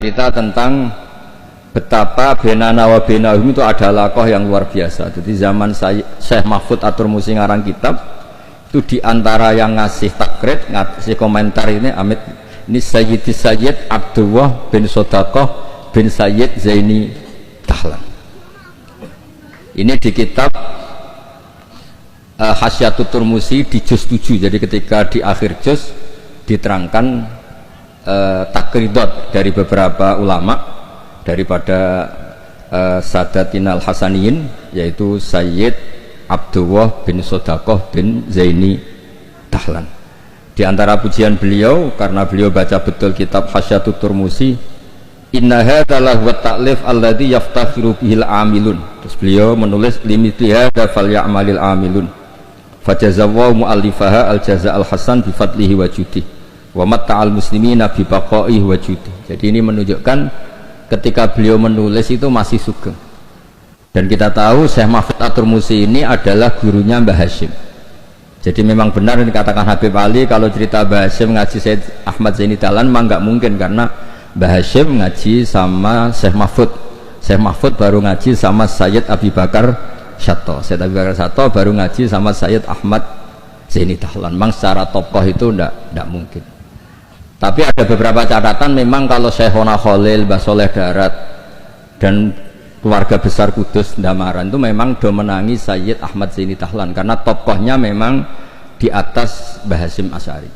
cerita tentang betapa benana wa benahum itu ada lakoh yang luar biasa. Jadi zaman Syekh Mahfud Atur Musi ngarang kitab itu diantara yang ngasih takrid, ngasih komentar ini Amit, ini Sayyid Abdullah bin Sodaqah bin Sayyid Zaini Dahlan. Ini di kitab Hasyatul Turmusi di juz 7. Jadi ketika di akhir juz diterangkan takridot dari beberapa ulama daripada Sadatinal Hasaniyin, yaitu Sayyid Abdullah bin Sodaqah bin Zaini Dahlan. Di antara pujian beliau, karena beliau baca betul kitab Hasyatul Turmusi, inna hadza lahu ta'lif alladzi yaftakhiru bihil amilun. Terus beliau menulis limithli hadza falyamalil amilun fajazallahu mu'allifaha al-jaza al-hasan bi fadlihi wa judi wa matta'al muslimina bi baqaihi wa judi. Jadi ini menunjukkan ketika beliau menulis itu masih sugeng. Dan kita tahu Syekh Mahfud Atur Musi ini adalah gurunya Mbah Hashim. Jadi memang benar yang dikatakan Habib Ali, kalau cerita Mbah Hashim ngaji Sayyid Ahmad Zaini Dahlan memang nggak mungkin, karena Mbah Hashim ngaji sama Syekh Mahfud. Syekh Mahfud baru ngaji sama Sayyid Abi Bakar Syato. Sayyid Abi Bakar Syato baru ngaji sama Sayyid Ahmad Zaini Dahlan. Memang secara tokoh itu nggak mungkin. Tapi ada beberapa catatan, memang kalau Syekhona Khalil, Mbah Soleh Darat dan keluarga besar Kudus Ndamaran itu memang domenangi Sayyid Ahmad Zaini Dahlan, karena tokohnya memang di atas Mbah Hasyim Asy'ari.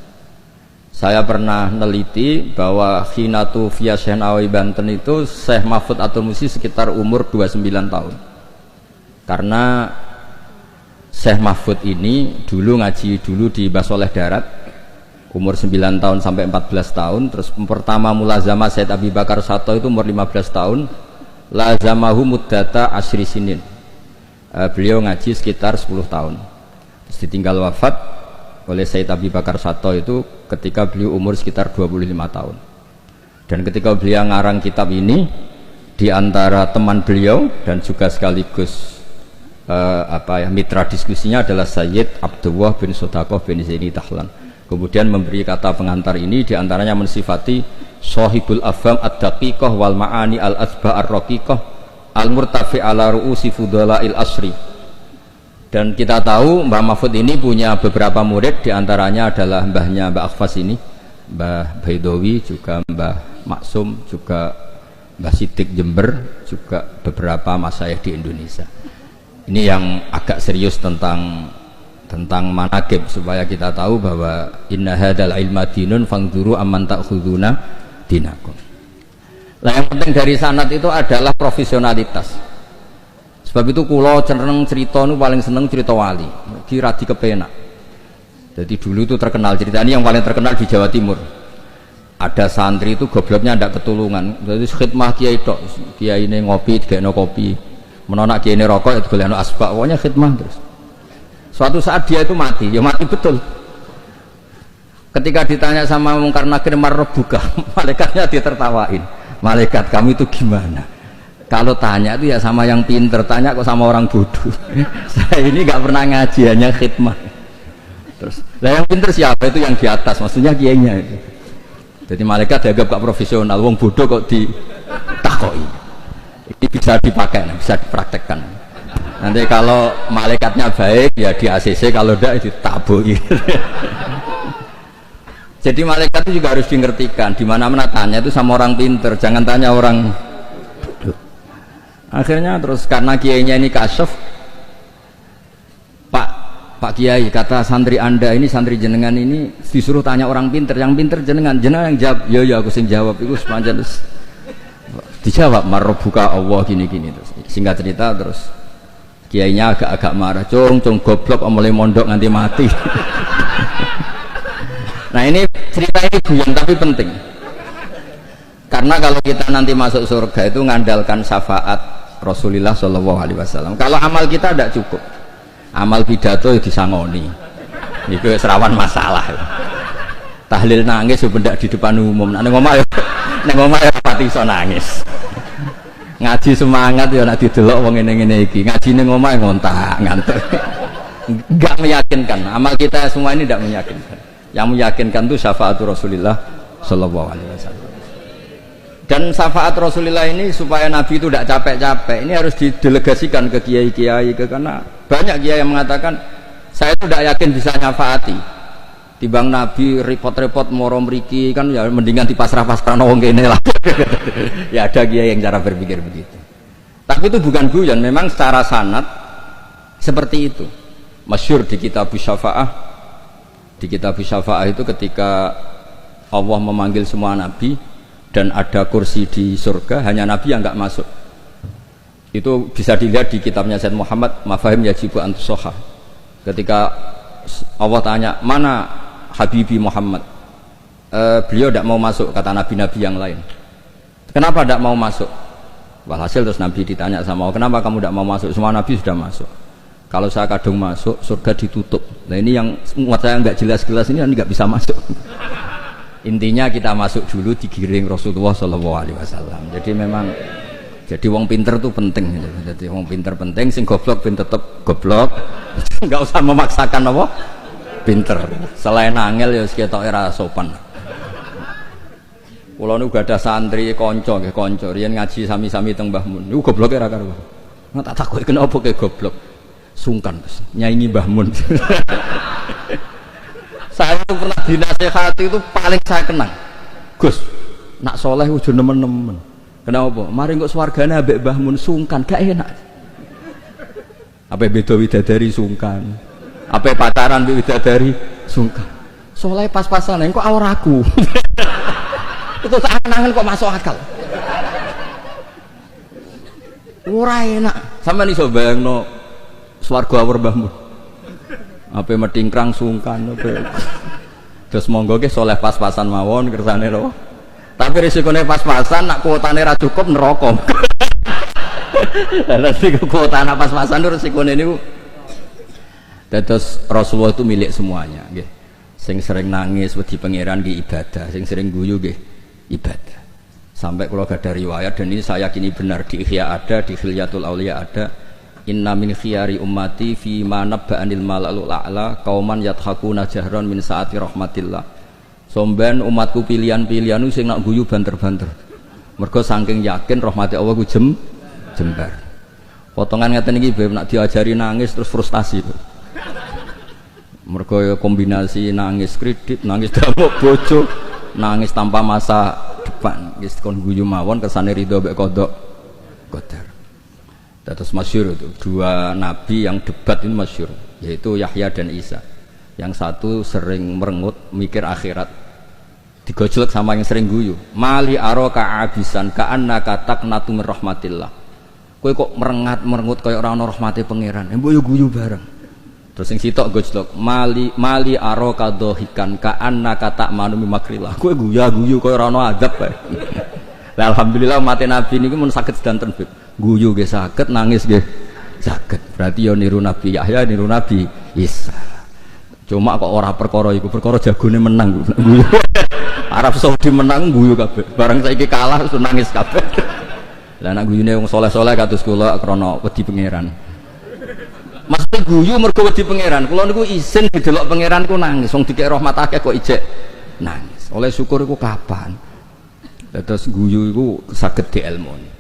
Saya pernah neliti bahwa Khinatu via Syekh Nawawi Banten itu Syekh Mahfud Atur Musi sekitar umur 29 tahun. Karena Syekh Mahfud ini dulu ngaji di Mbah Soleh Darat umur 9 tahun sampai 14 tahun. Terus pertama mulazamah Sayyid Abi Bakar Syato itu umur 15 tahun. Lazamahu muddata asyri sinin. Beliau ngaji sekitar 10 tahun. Terus ditinggal wafat oleh Sayyid Abi Bakar Syato itu ketika beliau umur sekitar 25 tahun. Dan ketika beliau ngarang kitab ini, di antara teman beliau dan juga sekaligus mitra diskusinya adalah Sayyid Abdullah bin Sodaqah bin Zaini Dahlan. Kemudian memberi kata pengantar ini, diantaranya mensifati Sohibul Afham ad-daqiqah wal ma'ani al-asba ar-raqiqah al-murtafi ala ru'usi fudala'il asri. Dan kita tahu Mbah Mahfud ini punya beberapa murid, diantaranya adalah mbahnya Mbah Akhfas ini, Mbah Baidowi, juga Mbah Maksum, juga Mbah Sidik Jember, juga beberapa masyayikh di Indonesia. Ini yang agak serius tentang manaqib, supaya kita tahu bahwa inna hadzal ilma dinun fangduru amman ta'khuduna dinakum. Nah, yang penting dari sanad itu adalah profesionalitas. Sebab itu kula cenderung cerita nu paling seneng cerita wali, kira di kepenak. Jadi dulu itu terkenal cerita ini, yang paling terkenal di Jawa Timur. Ada santri itu gobloknya ndak ketulungan. Jadi khidmah kiai tok, kiai ini ngopi, digekno kopi. Menonak kiai ini rokok, ya digolekno asbak, pokoknya khidmah terus. Suatu saat dia itu mati, ya mati betul. Ketika ditanya sama Mungkar Nakir marbuka, malaikatnya ditertawain. Malaikat kamu itu gimana? Kalau tanya itu ya sama yang pinter, tanya kok sama orang bodoh. Saya ini nggak pernah ngaji, hanya khidmah. Terus, lah yang pinter siapa? Itu yang di atas, maksudnya kiainya itu. Jadi malaikat dianggap gak profesional, wong bodoh kok ditakoi. Ini bisa dipakai, bisa dipraktekkan. Nanti kalau malaikatnya baik ya di ACC, kalau tidak ditabui. Jadi malaikat itu juga harus dimengertikan, di mana-mana tanya itu sama orang pinter, jangan tanya orang bodoh. Akhirnya terus karena kiainya ini kasyaf, Pak Kiai, kata santri Anda ini, santri jenengan ini disuruh tanya orang pinter, yang pinter jenengan yang jawab. Ya aku sing jawab itu sepanjang terus dijawab marbuka Allah gini-gini. Terus singkat cerita terus kiainya agak-agak marah, cung goblok mulai mondok nganti mati. Nah, ini cerita ini buyang tapi penting, karena kalau kita nanti masuk surga itu ngandalkan syafaat Rasulullah Shallallahu Alaihi Wasallam. Kalau amal kita tidak cukup, amal pidato disangoni, itu serawan masalah. Tahlil nangis sebenarnya di depan umum, neng omah ya pati so nangis. Ngaji semangat ya nak didelok wong ngene-ngene iki, ngaji ning omah ngontak ngantuk. Enggak meyakinkan, amal kita semua ini tidak meyakinkan. Yang meyakinkan itu syafaat Rasulullah Sallallahu Alaihi Wasallam. Dan syafaat Rasulullah ini supaya Nabi itu tidak capek-capek, ini harus didelegasikan ke kiai-kiai, karena banyak kiai yang mengatakan saya itu tidak yakin bisa nyafaati. Timbang Nabi repot-repot moro mriki kan ya mendingan di pasrah-pasrah wong kene lah. Ya ada kiai yang cara berpikir begitu. Tapi itu bukan guyon, memang secara sanad seperti itu. Masyhur di kitab Syafa'ah. Di kitab Syafa'ah itu ketika Allah memanggil semua nabi dan ada kursi di surga, hanya Nabi yang enggak masuk. Itu bisa dilihat di kitabnya Sayyid Muhammad Mafahim Yajibu Antusoha. Ketika Allah tanya, mana Habibi Muhammad? Beliau tidak mau masuk, kata nabi-nabi yang lain. Kenapa tidak mau masuk? Walhasil terus Nabi ditanya sama Allah, kenapa kamu tidak mau masuk? Semua nabi sudah masuk. Kalau saya kadung masuk, surga ditutup. Nah ini yang muat saya nggak jelas-jelas ini nggak bisa masuk. Intinya kita masuk dulu digiring Rasulullah SAW. Jadi memang jadi wong pinter tuh penting. Jadi wong pinter penting, sing goblok pin tetep goblok. Nggak usah memaksakan apa pinter. Selain angel ya ketok era sopan. Kula niku gadah santri kanca nggih kanca riyen ngaji sami-sami teng Mbah Mun. Niku gobloke ra karuan. Nggak tak takoki kenapa ke goblok. Sungkan nyanyi Mbah Mun. Saya pernah dinasehati itu paling saya kenang. Gus, nak soleh udah nemen-nemen. Kenapa? Mari kok swargane ambek Mbah Mun sungkan, gak enak. Apa beda widadari sungkan? Apa pacaran mbek widadari sungkan? Soleh pas-pasan kok awraku. Itu tak kenangan kok masuk akal. Ora enak. Sampeyan iso bayangno swarga awur Mbah Mun. Apa metingkrang sungkan apa. Terus monggo ke soleh pas-pasan mawon kersane lho. Tapi risikone pas-pasan nak kuotane ra cukup neraka. Lah nek kuotane pas-pasan risikone niku. Terus Rasulullah itu milik semuanya nggih. Sing sering nangis wedi pangeran nggih ibadah, sing sering guyu nggih ibadah. Sampai kalau ada riwayat dan ini saya yakini benar di Ihya ada, di Khilyatul Auliya ada. Inna min khiyari ummati fi ma nabba'anil malalul a'la qauman yathakuna jahran min saati rahmatillah. Somben umatku pilihan-pilihan sing nak guyu banter-banter. Mergo saking yakin rahmati Allah ku jembar. Potongan ngeten iki beb nak diajari nangis terus frustasi. Mergo kombinasi nangis kredit, nangis damuk bojo, nangis tanpa masa depan. Wis kon guyu mawon kersane ridho mek kodok qadar. Terus masyhur itu dua nabi yang debat ini masyhur, yaitu Yahya dan Isa. Yang satu sering merengut mikir akhirat, digojlek sama yang sering guyu. Mali aroka abisan ka'annaka taqnatu min rahmatillah. Kowe kok merengut kaya ora ana rahmate pangeran. Mbok yo guyu bareng. Terus sing sitok gojlek mali aroka dohikan ka'annaka ta'manu min makrillah. Kowe guyu kaya ora ana azab bae. Lah alhamdulillah mate nabi niku mun saged sedanten Bib. Guyu nggih saged, nangis nggih saged. Berarti yo niru Nabi Yahya, niru Nabi Isa. Cuma kok ora perkara iku, perkara jagone menang guyu. Arab Saudi menang guyu kabeh. Bareng saiki kalah terus nangis kabeh. Lah nek guyune wong saleh-saleh kados kula krana wedi pangeran. Mesti guyu mergo wedi pangeran. Kula niku isin didelok pangeran ku nangis. Wong dikek rahmat akeh kok ijek nangis. Oleh syukur iku kapan? Terus guyu iku saged dielmoni.